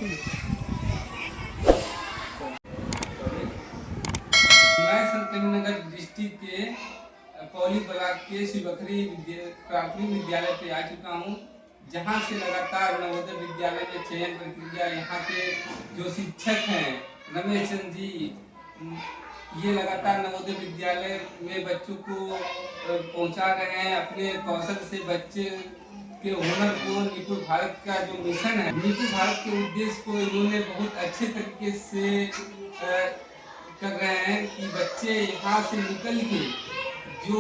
मैं संतकबीरनगर डिस्ट्रिक्ट के पौली ब्लॉक के शिवखरी प्राथमिक विद्यालय पे आ चुका हूँ, जहाँ से लगातार नवोदय विद्यालय में चयन प्रक्रिया यहाँ के जो शिक्षक हैं रमेश चंद्र जी, ये लगातार नवोदय विद्यालय में बच्चों को पहुँचा रहे हैं। अपने कौशल से बच्चे के हुनर को निपुण भारत का जो मिशन है, निपुण भारत के उद्देश्य को इन्होंने बहुत अच्छे तरीके से कर रहे हैं कि बच्चे यहाँ से निकल के जो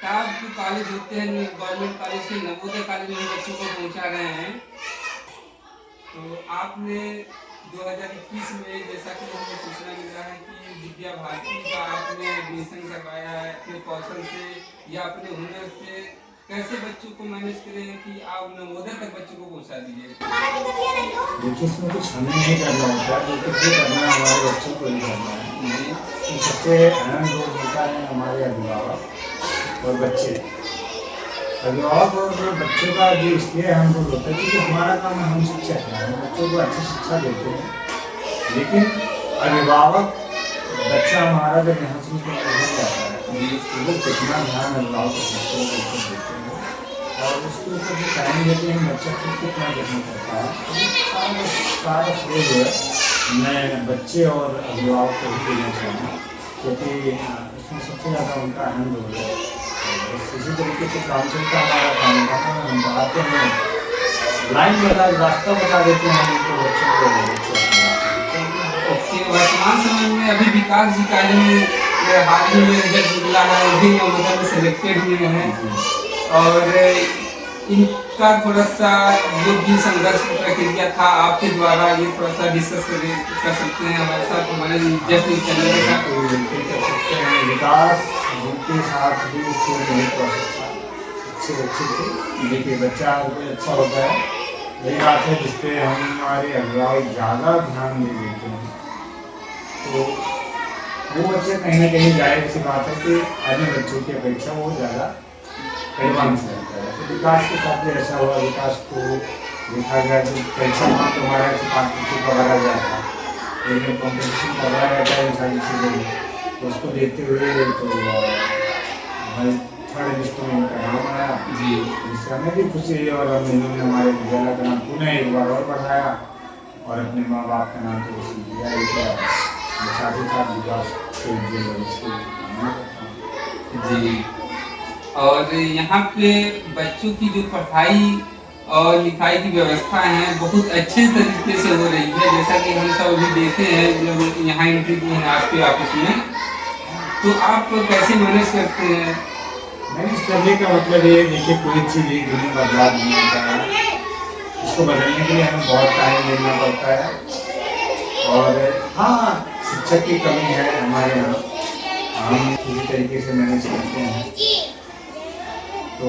टॉप कॉलेज होते हैं गवर्नमेंट कॉलेज के नवोदय कॉलेज में बच्चों को पहुँचा रहे हैं। तो आपने 2021 में जैसा कि हमें सूचना मिला है कि विद्या भारती का आपने एडमिशन करवाया है अपने कौशल से या अपने हुनर से, कैसे बच्चों को मैनेज करें कि आप नवोदय तक बच्चों को पहुँचा दीजिए? देखिए, इसमें कुछ हमें नहीं करना होता है, जो कुछ करना है हमारे बच्चों को ही करना है। तो सबसे अहम रोल होता है हमारे अभिभावक और बच्चे। अभिभावक और बच्चों का जो इसलिए अहम रोल होता है क्योंकि हमारा काम है, हम शिक्षक हैं, हम बच्चों को अच्छी शिक्षा देते हैं। लेकिन अभिभावक बच्चा हमारा जब यहाँ से निकल जाता है तो वो कितना ध्यान अभिभावक बच्चों के ऊपर देते हैं और उसके ऊपर जो टाइम देते हैं बच्चा खुद कितना देखना पड़ता है। सारा श्रेय जो है मैं बच्चे और अभिभावक को ही देना चाहूँगा, क्योंकि इसमें सबसे ज़्यादा उनका अहम रोल है। इसी तरीके से काम चलता हमारा काम का हम बताते हैं, लाइन बता रास्ता बता देते हैं उनको बच्चों को। वर्तमान समय में अभी विकास जी का ही हाल ही में रिजल्ट मिला है, वो भी नवोदय में सेलेक्टेड हुए हैं और इनका थोड़ा सा जो भी संघर्ष प्रक्रिया था आपके द्वारा ये थोड़ा सा डिस्कस कर सकते हैं हमारे साथ, हमारे जस्ट चैनल के साथ कर सकते हैं। विकास जिनके साथ भी इससे नहीं प्रोसेस था अच्छे थे। देखिए, बच्चा अच्छा होता है, यही बात है जिसपे हमारे अभिभावक ज़्यादा ध्यान दे देते हैं। तो वो बच्चे कहीं ना कहीं जाहिर सी बात है कि अन्य बच्चों की अपेक्षा वो ज़्यादा एडवांस रहता है। तो विकास के साथ भी ऐसा हुआ, विकास को देखा गया कि परीक्षा में तो हमारा 5 बच्चों का भरा गया था, लेकिन कॉम्पिटिशन करवाया जाता है इन सारी चीज़ों में, तो उसको देखते हुए तो हमारे 3rd लिस्ट में इनका नाम आया जी, जिससे हमें भी खुशी हुई और हम इन्होंने हमारे विद्यालय का नाम पुनः एक बार और बढ़ाया और अपने माँ बाप का नाम तो उसी दिया ही किया, साथ ही साथ विकास जी। और यहाँ पे बच्चों की जो पढ़ाई और लिखाई की व्यवस्था है बहुत अच्छे तरीके से हो रही है, जैसा कि हम सब अभी देखे हैं जब यहाँ एंट्री की है आपके ऑफिस में। तो आप कैसे मैनेज करते हैं? मैनेज करने का मतलब ये देखिए, कोई चीज़ एक दिन में बदलाव नहीं होता है, इसको बदलने के लिए हमें बहुत टाइम देना पड़ता है। और हाँ, शिक्षक की कमी है हमारे यहाँ, हम किसी तरीके से मैनेज करते हैं, तो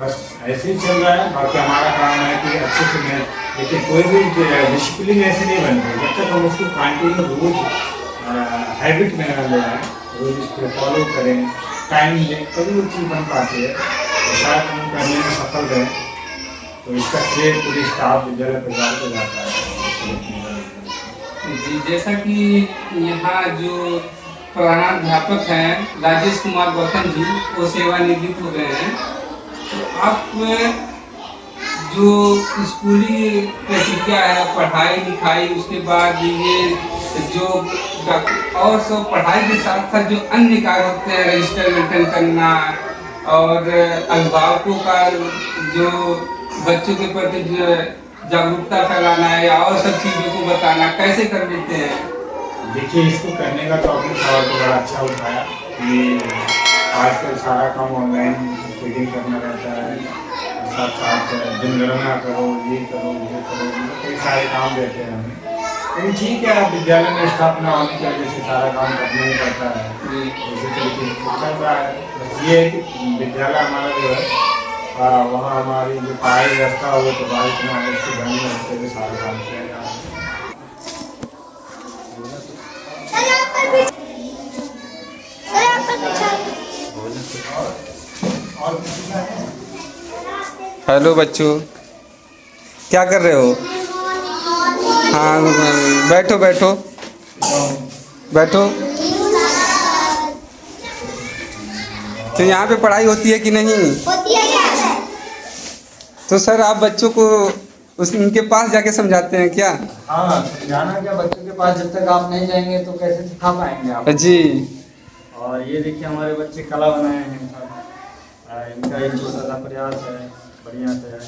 बस ऐसे ही चल रहा है। बाकी हमारा काम है कि अच्छे से मैं देखिए, कोई भी डिसिप्लिन ऐसे नहीं बनती जब तक हम उसको कंटिन्यू रोज हैबिट में न ले आए, रोज इस पर फॉलो करें, टाइम दें, तभी वो चीज़ बन पाती है। तो शायद हम करने में सफल रहे, तो इसका श्रेय पूरे स्टाफ विद्यालय परिवार को जाता है जी। जैसा कि यहाँ जो प्रधानाध्यापक हैं राजेश कुमार गौतम जी, वो सेवानिवृत्त हो गए हैं, तो आप जो स्कूली प्रक्रिया है पढ़ाई लिखाई, उसके बाद ये जो और सब पढ़ाई के साथ साथ जो अन्य कार्य होते हैं, रजिस्टर मेंटेन करना और अभिभावकों का जो बच्चों के प्रति जागरूकता फैलाना है या और सब चीज़ों को बताना, कैसे कर लेते हैं? देखिए, इसको करने का तो आपने सवाल तो बड़ा अच्छा उठाया कि आजकल सारा काम ऑनलाइन फीडिंग करना रहता है, साथ साथ जनगणना करो, ये करो, कई सारे काम देते हैं हमें। लेकिन ठीक है, आप विद्यालय में स्थापना होने की वजह से सारा काम करना ही पड़ता है, इसी तरीके से चल रहा है। बस ये है कि विद्यालय हमारा जो है वहाँ हमारी जो पढ़ाई व्यवस्था हो तो बारिश में आने से ध्यान में रखते हुए सारा काम किया जा रहा है। हेलो बच्चों, क्या कर रहे हो? हाँ बैठो बैठो बैठो। तो यहाँ पे पढ़ाई होती है कि नहीं? होती है। तो सर आप बच्चों को उनके पास जाके समझाते हैं क्या? हाँ, समझाना क्या, बच्चों के पास जब तक आप नहीं जाएंगे तो कैसे सिखा पाएंगे आप। जी। और ये देखिए हमारे बच्चे कला बनाए हैं सब। इनका एक छोटा सा प्रयास है, बढ़िया से है।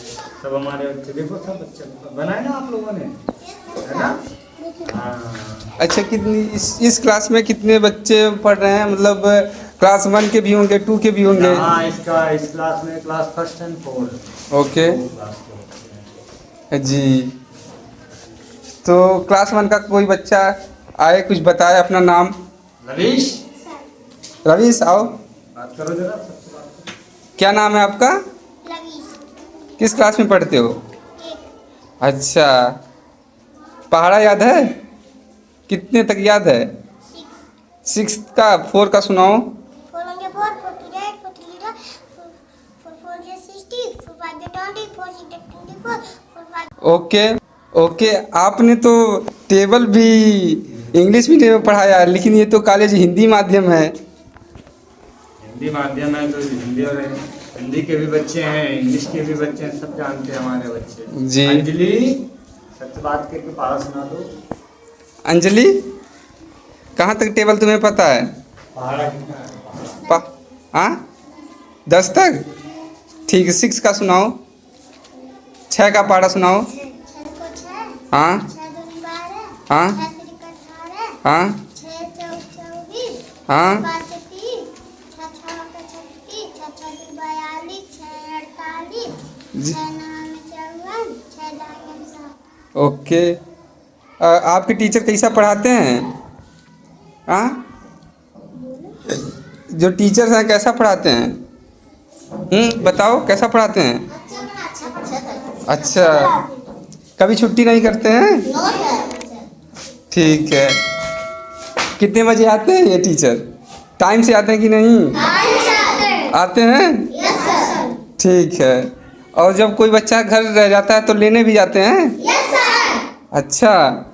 सब हमारे बच्चे, देखो सब बच्चे बनाए ना आप लोगों ने, है ना? हाँ। अच्छा, कितनी इस क्लास में कितने बच्चे पढ़ रहे हैं? मतलब क्लास 1 के भी होंगे, 2 के भी होंगे? हाँ, इस क्लास में क्लास 1st and 4 ओके जी। तो क्लास 1 का कोई बच्चा आए, कुछ बताए अपना नाम। रवीश, रवीश आओ, बात करो जरा, सबसे बात करो। क्या नाम है आपका? लवीश। किस क्लास में पढ़ते हो? एक। अच्छा, पहाड़ा याद है? कितने तक याद है? 6 का 4 का सुनाओ। 4 होंगे 4, 4 2 8, 4 3 4, 4 4 60, 4 5 20, 4 6 24, 4 5। ओके ओके, आपने तो टेबल भी इंग्लिश मीडियम में पढ़ाया है, लेकिन ये तो कॉलेज हिंदी माध्यम है। हिंदी माध्यम है तो हिंदी, और हिंदी के भी बच्चे हैं, इंग्लिश के भी बच्चे हैं, सब जानते हैं हमारे बच्चे। जी। अंजलि, सच बात करके पढ़ा सुना दो। अंजलि, कहाँ तक टेबल तुम्हें पता है? पहाड़ा कितना है? हाँ 10 तक? ठीक है, 6 का सुनाओ, 6 का पहाड़ा सुनाओ। 6 को 6, हाँ 6 2 12, हाँ 6 3 18, हाँ 6 4 24, हाँ 5 30, 6 6 36, 6 6 42, 6 48, जी। 6 9 54, 6 10 7। ओके। आपके टीचर कैसा पढ़ाते हैं? हाँ, जो टीचर्स हैं कैसा पढ़ाते हैं? बताओ कैसा पढ़ाते हैं? अच्छा, कभी छुट्टी नहीं करते हैं? ठीक है। कितने बजे आते हैं ये टीचर? टाइम से आते हैं कि नहीं? आते हैं? ठीक है। और जब कोई बच्चा घर रह जाता है तो लेने भी जाते हैं? अच्छा,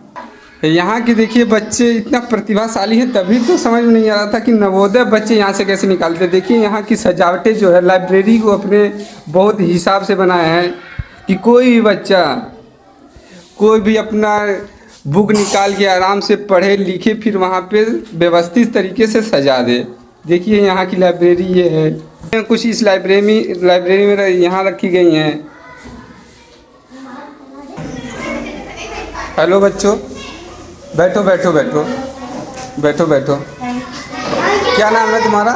यहाँ की देखिए बच्चे इतना प्रतिभाशाली हैं, तभी तो समझ में नहीं आ रहा था कि नवोदय बच्चे यहाँ से कैसे निकालते। देखिए यहाँ की सजावटें जो है, लाइब्रेरी को अपने बहुत हिसाब से बनाए हैं कि कोई भी बच्चा कोई भी अपना बुक निकाल के आराम से पढ़े लिखे, फिर वहाँ पे व्यवस्थित तरीके से सजा दे। देखिए यहाँ की लाइब्रेरी ये है। कुछ इस लाइब्रेरी में यहाँ रखी गई हैं। हेलो बच्चों, बैठो बैठो बैठो बैठो बैठो। क्या नाम है तुम्हारा?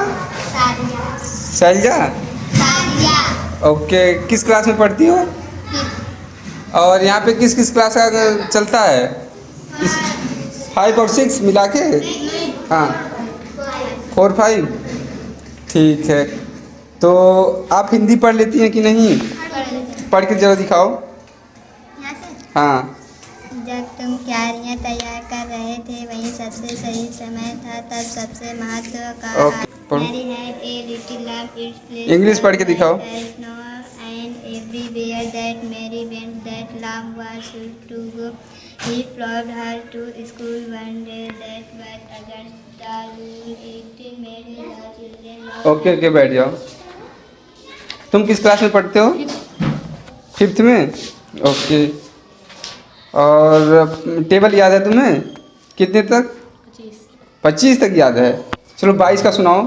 शैलजा। ओके, किस क्लास में पढ़ती हो? और यहाँ पे किस किस क्लास का चलता है? 5 और 6 मिला के? हाँ 4 5। ठीक है। तो आप हिंदी पढ़ लेती हैं कि नहीं? पढ़ के जरा दिखाओ। हाँ। जब तुम क्यारियाँ तैयार कर रहे थे वही सबसे सही समय था, तब सबसे महत्व का Mary had a little lamb, its place English पढ़ के दिखाओ। snow and everywhere that Mary went that lamb was sure to go. He followed her to school one day, that was against the rule. It made the children okay okay, बैठ जाओ। तुम किस class में पढ़ते हो? 5th में? Okay. और table याद है तुम्हें? कितने तक? 25 तक याद है। चलो 22 का सुनाओ।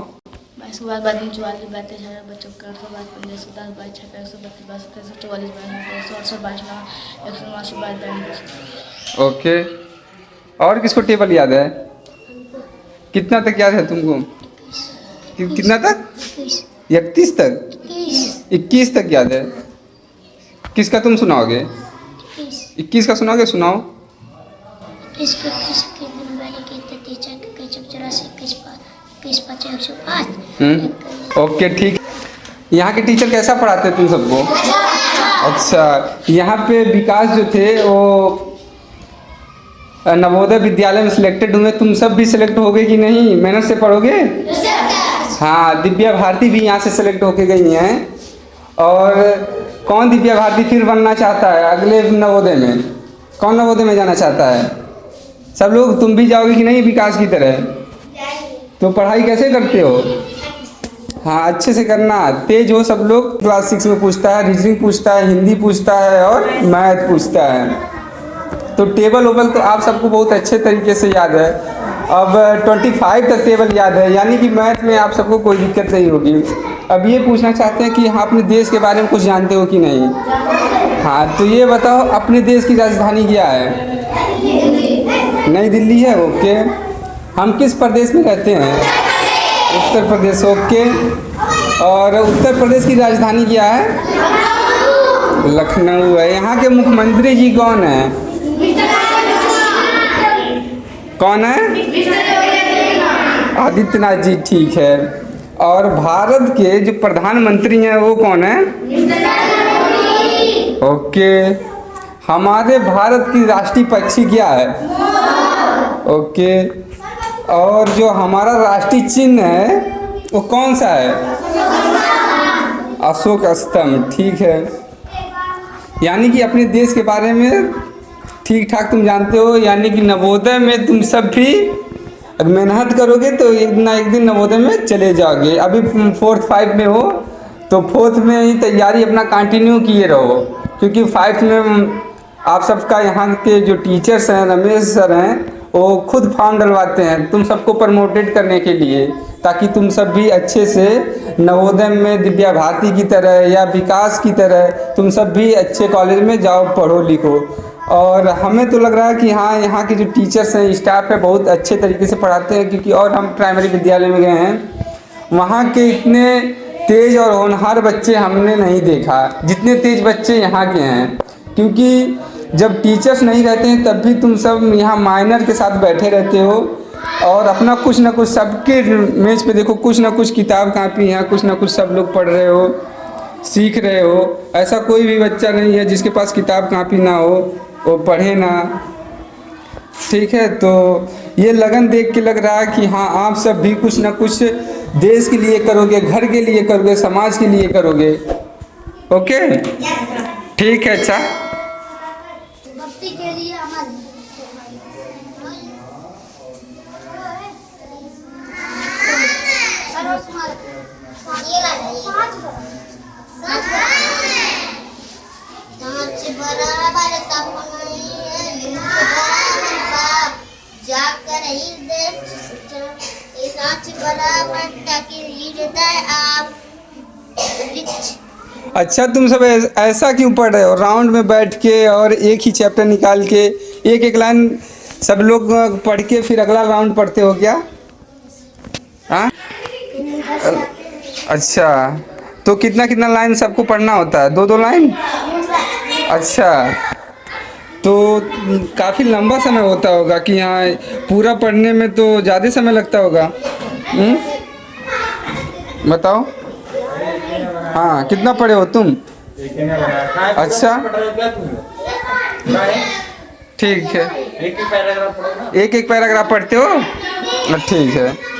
22 के बाद 44 32 बच्चों का 100 15 10 22 6 132 23 44 168 189 ओके। और किसको टेबल याद है? कितना तक याद है तुमको? कितना तक? 31 तक? 21 तक याद है। किसका तुम सुनाओगे? 21 का सुनाओगे? सुनाओ। ओके ठीक। यहाँ के टीचर कैसा पढ़ाते हैं तुम सबको? अच्छा, यहाँ पे विकास जो थे वो नवोदय विद्यालय में सिलेक्टेड हुए। तुम सब भी सिलेक्ट होगे कि नहीं? मेहनत से पढ़ोगे? हाँ, दिव्या भारती भी यहाँ से सिलेक्ट होके गई हैं। और कौन दिव्या भारती फिर बनना चाहता है अगले नवोदय में? कौन नवोदय में जाना चाहता है? सब लोग। तुम भी जाओगे कि नहीं विकास की तरह? तो पढ़ाई कैसे करते हो? हाँ, अच्छे से करना, तेज हो सब लोग। क्लास 6 में पूछता है, रीजनिंग पूछता है, हिंदी पूछता है और मैथ पूछता है। तो टेबल ओबल तो आप सबको बहुत अच्छे तरीके से याद है। अब 25 तक टेबल याद है, यानी कि मैथ में आप सबको कोई दिक्कत नहीं होगी। अब ये पूछना चाहते हैं कि हाँ, अपने देश के बारे में कुछ जानते हो कि नहीं? हाँ, तो ये बताओ, अपने देश की राजधानी क्या है? नई दिल्ली है। ओके। हम किस प्रदेश में रहते हैं? उत्तर प्रदेश। ओके। और उत्तर प्रदेश की राजधानी क्या है? लखनऊ है। यहाँ के मुख्यमंत्री जी कौन है? कौन है? आदित्यनाथ जी। ठीक है। और भारत के जो प्रधानमंत्री हैं वो कौन है? ओके। हमारे भारत की राष्ट्रीय पक्षी क्या है? ओके। और जो हमारा राष्ट्रीय चिन्ह है वो कौन सा है? अशोक स्तंभ। ठीक है। यानी कि अपने देश के बारे में ठीक ठाक तुम जानते हो। यानी कि नवोदय में तुम सब भी मेहनत करोगे तो एक ना एक दिन नवोदय में चले जाओगे। अभी 4th 5 में हो तो 4th में ही तैयारी अपना कंटिन्यू किए रहो, क्योंकि 5th में आप सबका यहाँ के जो टीचर्स हैं, रमेश सर हैं, वो खुद फॉर्म डलवाते हैं तुम सबको प्रमोटेड करने के लिए, ताकि तुम सब भी अच्छे से नवोदय में दिव्या भारती की तरह या विकास की तरह तुम सब भी अच्छे कॉलेज में जाओ, पढ़ो लिखो। और हमें तो लग रहा है कि हाँ, यहाँ के जो टीचर्स हैं, स्टाफ है, बहुत अच्छे तरीके से पढ़ाते हैं। क्योंकि और हम प्राइमरी विद्यालय में गए हैं, वहाँ के इतने तेज़ और होनहार बच्चे हमने नहीं देखा जितने तेज़ बच्चे यहाँ के हैं। क्योंकि जब टीचर्स नहीं रहते हैं तब भी तुम सब यहाँ माइनर के साथ बैठे रहते हो और अपना कुछ ना कुछ, सबके मेज पे देखो कुछ ना कुछ किताब कापी, यहाँ कुछ ना कुछ सब लोग पढ़ रहे हो, सीख रहे हो। ऐसा कोई भी बच्चा नहीं है जिसके पास किताब कापी ना हो, वो पढ़े ना। ठीक है। तो ये लगन देख के लग रहा है कि हाँ, आप सब भी कुछ ना कुछ देश के लिए करोगे, घर के लिए करोगे, समाज के लिए करोगे। ओके, ठीक है। अच्छा, अच्छा, तुम सब ऐसा क्यों पढ़ रहे हो? राउंड में बैठ के और एक ही चैप्टर निकाल के एक एक लाइन सब लोग पढ़ के फिर अगला राउंड पढ़ते हो क्या? हाँ, अच्छा। तो कितना कितना लाइन सबको पढ़ना होता है? 2-2 लाइन? अच्छा, तो काफ़ी लंबा समय होता होगा कि हाँ, पूरा पढ़ने में तो ज़्यादा समय लगता होगा। बताओ। हाँ, कितना पढ़े हो तुम? अच्छा, ठीक है। एक एक पैराग्राफ पढ़ते हो? ठीक है।